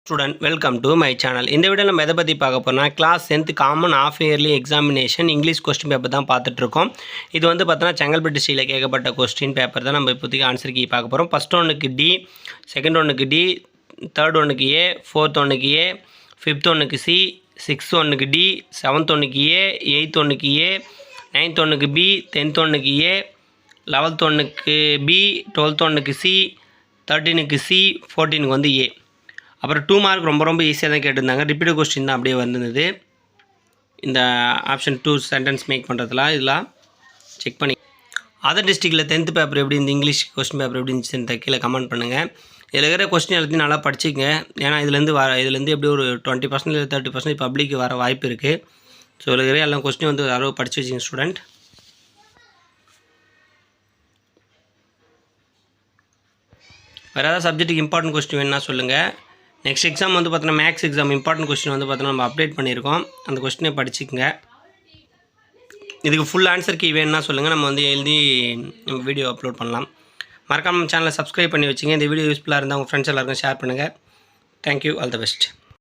Student welcome to my channel. இந்த video நம்ம எதை பற்றி பார்க்க போகிறோம்னா class 10th common half yearly examination English question paper தான் பார்த்துட்ருக்கோம். இது வந்து பார்த்தோன்னா செங்கல்பட்டு ஸ்டீலில் கேட்கப்பட்ட கொஸ்டின் பேப்பர் தான் நம்ம இப்போதைக்கு ஆன்சர் கீ பார்க்க போகிறோம். ஃபஸ்ட் ஒன்றுக்கு டி, செகண்ட் ஒன்றுக்கு டி, தேர்ட் ஒன்றுக்கு ஏ, ஃபோர்த் ஒன்றுக்கு ஏ, ஃபிஃப்த் ஒன்றுக்கு சி, சிக்ஸ்த் ஒன்றுக்கு டி, செவன்த் ஒன்றுக்கு ஏ, எயித் ஒன்றுக்கு ஏ, நைன்த் ஒன்றுக்கு பி, 10th ஒன்றுக்கு ஏ, 11th ஒன்றுக்கு பி, 12th ஒன்றுக்கு சி, 13க்கு சி, 14க்கு வந்து ஏ. அப்புறம் 2 மார்க் ரொம்ப ஈஸியாக தான் கேட்டிருந்தாங்க. ரிப்பீட் கொஸ்டின் தான் அப்படியே வந்திருந்தது. இந்த ஆப்ஷன் 2 சென்டென்ஸ் மேக் பண்ணுறதுலாம் இதெல்லாம் செக் பண்ணி அதர் டிஸ்ட்ரிக்டில் 10th பேப்பர் எப்படி இந்த இங்கிலீஷ் கொஸ்டின் பேப்பர் எப்படி இருந்துச்சுன்னு கீழே கமெண்ட் பண்ணுங்கள். இதில் இருக்கிற கொஸ்டின் எல்லாத்தையும் நல்லா படிச்சுங்க. ஏன்னா இதுலேருந்து எப்படி ஒரு 20% இல்லை 30% பப்ளிக் வர வாய்ப்பு இருக்குது. ஸோ இதில் இருக்கிற எல்லா கொஸ்டின் வந்து அளவு படித்து வச்சுங்க ஸ்டூடெண்ட். வேறு ஏதாவது சப்ஜெக்ட்டுக்கு இம்பார்ட்டன்ட் கொஸ்டின் வேணுன்னா சொல்லுங்கள். நெக்ஸ்ட் எக்ஸாம் வந்து பார்த்தோன்னா மேக்ஸ் எக்ஸாம் இம்பார்ட்டன்ட் கொஸ்டின் வந்து பார்த்தோன்னா நம்ம அப்டேட் பண்ணியிருக்கோம். அந்த கொஸ்டினை படிச்சுக்கங்க. இதுக்கு ஃபுல் ஆன்சர் கீ வேணுன்னா சொல்லுங்கள், நம்ம வந்து எழுதி நம்ம வீடியோ அப்லோட் பண்ணலாம். மறக்காம நம்ம சேனலை சப்ஸ்கிரைப் பண்ணி வச்சுங்க. இந்த வீடியோ யூஸ்ஃபுல்லாக இருந்தால் உங்கள் ஃப்ரெண்ட்ஸ் எல்லாருக்கும் ஷேர் பண்ணுங்கள். Thank you, all the best.